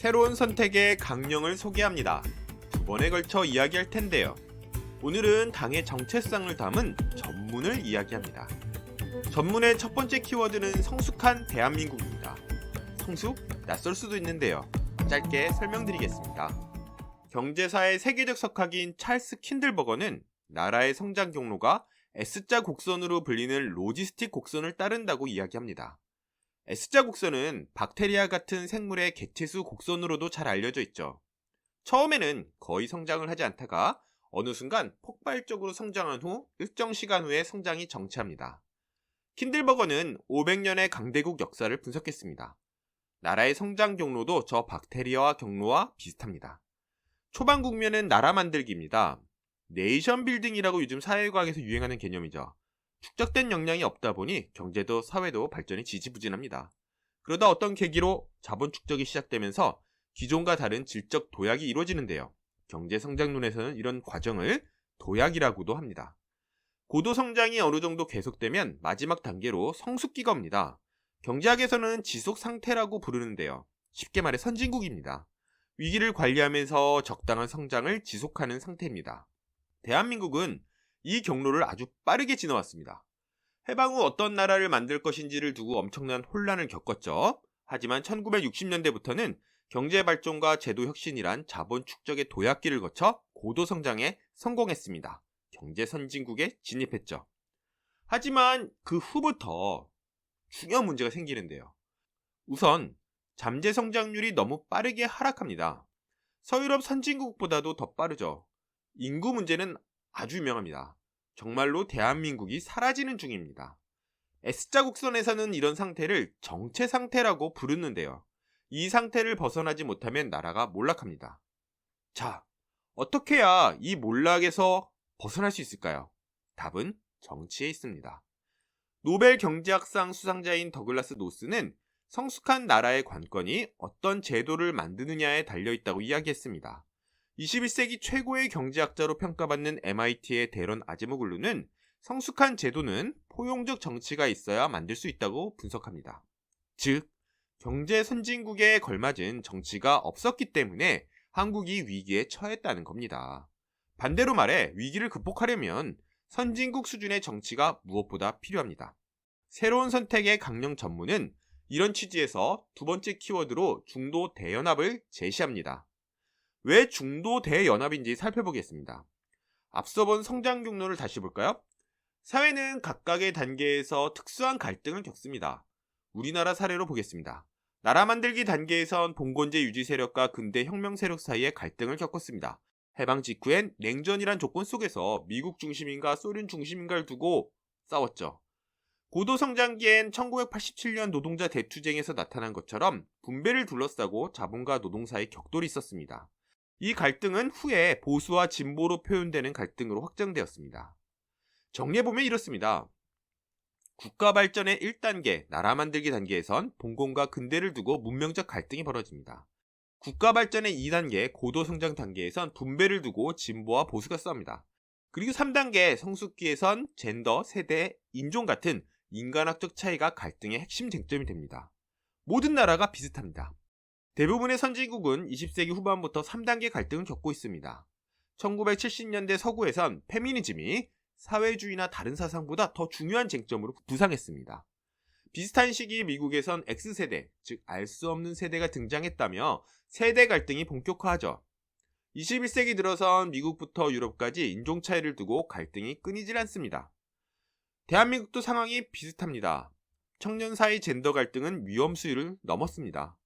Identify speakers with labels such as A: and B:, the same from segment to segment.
A: 새로운 선택의 강령을 소개합니다. 두 번에 걸쳐 이야기할 텐데요. 오늘은 당의 정체성을 담은 전문을 이야기합니다. 전문의 첫 번째 키워드는 성숙한 대한민국입니다. 성숙? 낯설 수도 있는데요. 짧게 설명드리겠습니다. 경제사의 세계적 석학인 찰스 킨들버거는 나라의 성장 경로가 S자 곡선으로 불리는 로지스틱 곡선을 따른다고 이야기합니다. S자 곡선은 박테리아 같은 생물의 개체수 곡선으로도 잘 알려져 있죠. 처음에는 거의 성장을 하지 않다가 어느 순간 폭발적으로 성장한 후 일정 시간 후에 성장이 정체합니다. 킨들버거는 500년의 강대국 역사를 분석했습니다. 나라의 성장 경로도 저 박테리아와 경로와 비슷합니다. 초반 국면은 나라 만들기입니다. 네이션 빌딩이라고 요즘 사회과학에서 유행하는 개념이죠. 축적된 역량이 없다 보니 경제도 사회도 발전이 지지부진합니다. 그러다 어떤 계기로 자본 축적이 시작되면서 기존과 다른 질적 도약이 이루어지는데요. 경제 성장론에서는 이런 과정을 도약이라고도 합니다. 고도 성장이 어느 정도 계속되면 마지막 단계로 성숙기가 옵니다. 경제학에서는 지속 상태라고 부르는데요. 쉽게 말해 선진국입니다. 위기를 관리하면서 적당한 성장을 지속하는 상태입니다. 대한민국은 이 경로를 아주 빠르게 지나왔습니다. 해방 후 어떤 나라를 만들 것인지를 두고 엄청난 혼란을 겪었죠. 하지만 1960년대부터는 경제 발전과 제도 혁신이란 자본 축적의 도약기를 거쳐 고도 성장에 성공했습니다. 경제 선진국에 진입했죠. 하지만 그 후부터 중요한 문제가 생기는데요. 우선 잠재 성장률이 너무 빠르게 하락합니다. 서유럽 선진국보다도 더 빠르죠. 인구 문제는 아주 유명합니다. 정말로 대한민국이 사라지는 중입니다. S자 곡선에서는 이런 상태를 정체 상태라고 부르는데요. 이 상태를 벗어나지 못하면 나라가 몰락합니다. 자, 어떻게 해야 이 몰락에서 벗어날 수 있을까요? 답은 정치에 있습니다. 노벨 경제학상 수상자인 더글라스 노스는 성숙한 나라의 관건이 어떤 제도를 만드느냐에 달려있다고 이야기했습니다. 21세기 최고의 경제학자로 평가받는 MIT의 데런 아제모글루는 성숙한 제도는 포용적 정치가 있어야 만들 수 있다고 분석합니다. 즉, 경제 선진국에 걸맞은 정치가 없었기 때문에 한국이 위기에 처했다는 겁니다. 반대로 말해 위기를 극복하려면 선진국 수준의 정치가 무엇보다 필요합니다. 새로운 선택의 강령 전문은 이런 취지에서 두 번째 키워드로 중도 대연합을 제시합니다. 왜 중도 대연합인지 살펴보겠습니다. 앞서 본 성장 경로를 다시 볼까요? 사회는 각각의 단계에서 특수한 갈등을 겪습니다. 우리나라 사례로 보겠습니다. 나라 만들기 단계에선 봉건제 유지 세력과 근대 혁명 세력 사이의 갈등을 겪었습니다. 해방 직후엔 냉전이란 조건 속에서 미국 중심인가 소련 중심인가를 두고 싸웠죠. 고도 성장기엔 1987년 노동자 대투쟁에서 나타난 것처럼 분배를 둘러싸고 자본과 노동 사이 격돌이 있었습니다. 이 갈등은 후에 보수와 진보로 표현되는 갈등으로 확장되었습니다. 정리해보면 이렇습니다. 국가 발전의 1단계, 나라 만들기 단계에선 봉건과 근대를 두고 문명적 갈등이 벌어집니다. 국가 발전의 2단계, 고도 성장 단계에선 분배를 두고 진보와 보수가 싸웁니다. 그리고 3단계, 성숙기에선 젠더, 세대, 인종 같은 인간학적 차이가 갈등의 핵심 쟁점이 됩니다. 모든 나라가 비슷합니다. 대부분의 선진국은 20세기 후반부터 3단계 갈등을 겪고 있습니다. 1970년대 서구에선 페미니즘이 사회주의나 다른 사상보다 더 중요한 쟁점으로 부상했습니다. 비슷한 시기 미국에선 X세대, 즉 알 수 없는 세대가 등장했다며 세대 갈등이 본격화하죠. 21세기 들어선 미국부터 유럽까지 인종 차이를 두고 갈등이 끊이질 않습니다. 대한민국도 상황이 비슷합니다. 청년 사이 젠더 갈등은 위험 수위를 넘었습니다.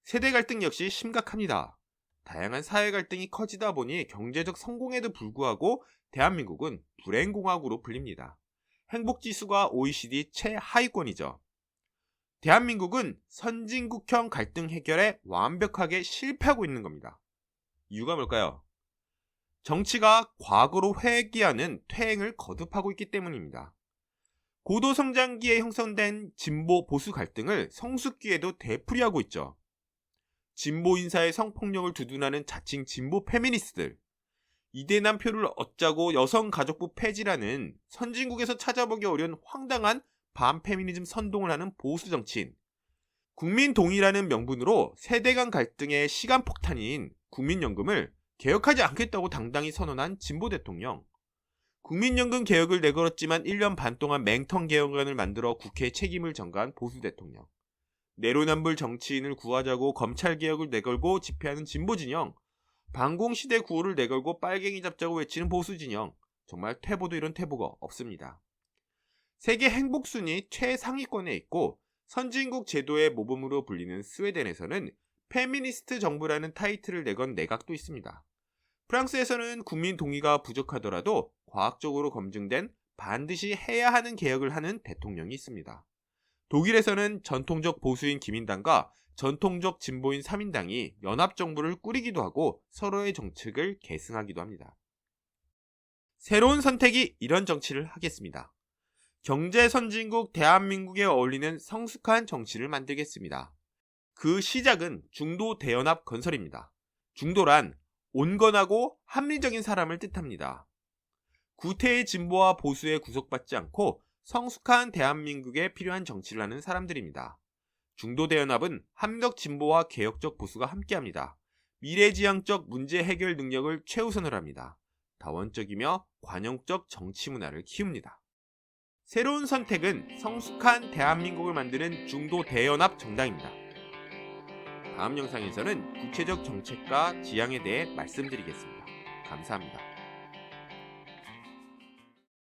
A: 세대 갈등 역시 심각합니다. 다양한 사회 갈등이 커지다 보니 경제적 성공에도 불구하고 대한민국은 불행공화국으로 불립니다. 행복지수가 OECD 최하위권이죠. 대한민국은 선진국형 갈등 해결에 완벽하게 실패하고 있는 겁니다. 이유가 뭘까요? 정치가 과거로 회귀하는 퇴행을 거듭하고 있기 때문입니다. 고도 성장기에 형성된 진보 보수 갈등을 성숙기에도 되풀이하고 있죠. 진보 인사의 성폭력을 두둔하는 자칭 진보 페미니스트들, 이대남 표를 얻자고 여성가족부 폐지라는 선진국에서 찾아보기 어려운 황당한 반페미니즘 선동을 하는 보수 정치인, 국민 동의라는 명분으로 세대 간 갈등의 시간폭탄인 국민연금을 개혁하지 않겠다고 당당히 선언한 진보 대통령. 국민연금 개혁을 내걸었지만 1년 반 동안 맹텅 개혁안을 만들어 국회에 책임을 전가한 보수 대통령. 내로남불 정치인을 구하자고 검찰 개혁을 내걸고 집회하는 진보 진영. 반공시대 구호를 내걸고 빨갱이 잡자고 외치는 보수 진영. 정말 퇴보도 이런 퇴보가 없습니다. 세계 행복순위 최상위권에 있고 선진국 제도의 모범으로 불리는 스웨덴에서는 페미니스트 정부라는 타이틀을 내건 내각도 있습니다. 프랑스에서는 국민 동의가 부족하더라도 과학적으로 검증된 반드시 해야 하는 개혁을 하는 대통령이 있습니다. 독일에서는 전통적 보수인 기민당과 전통적 진보인 3인당이 연합정부를 꾸리기도 하고 서로의 정책을 계승하기도 합니다. 새로운 선택이 이런 정치를 하겠습니다. 경제 선진국 대한민국에 어울리는 성숙한 정치를 만들겠습니다. 그 시작은 중도 대연합 건설입니다. 중도란 온건하고 합리적인 사람을 뜻합니다. 구태의 진보와 보수에 구속받지 않고 성숙한 대한민국에 필요한 정치를 하는 사람들입니다. 중도 대연합은 합력 진보와 개혁적 보수가 함께합니다. 미래지향적 문제 해결 능력을 최우선으로 합니다. 다원적이며 관용적 정치 문화를 키웁니다. 새로운 선택은 성숙한 대한민국을 만드는 중도 대연합 정당입니다. 다음 영상에서는 구체적 정책과 지향에 대해 말씀드리겠습니다. 감사합니다.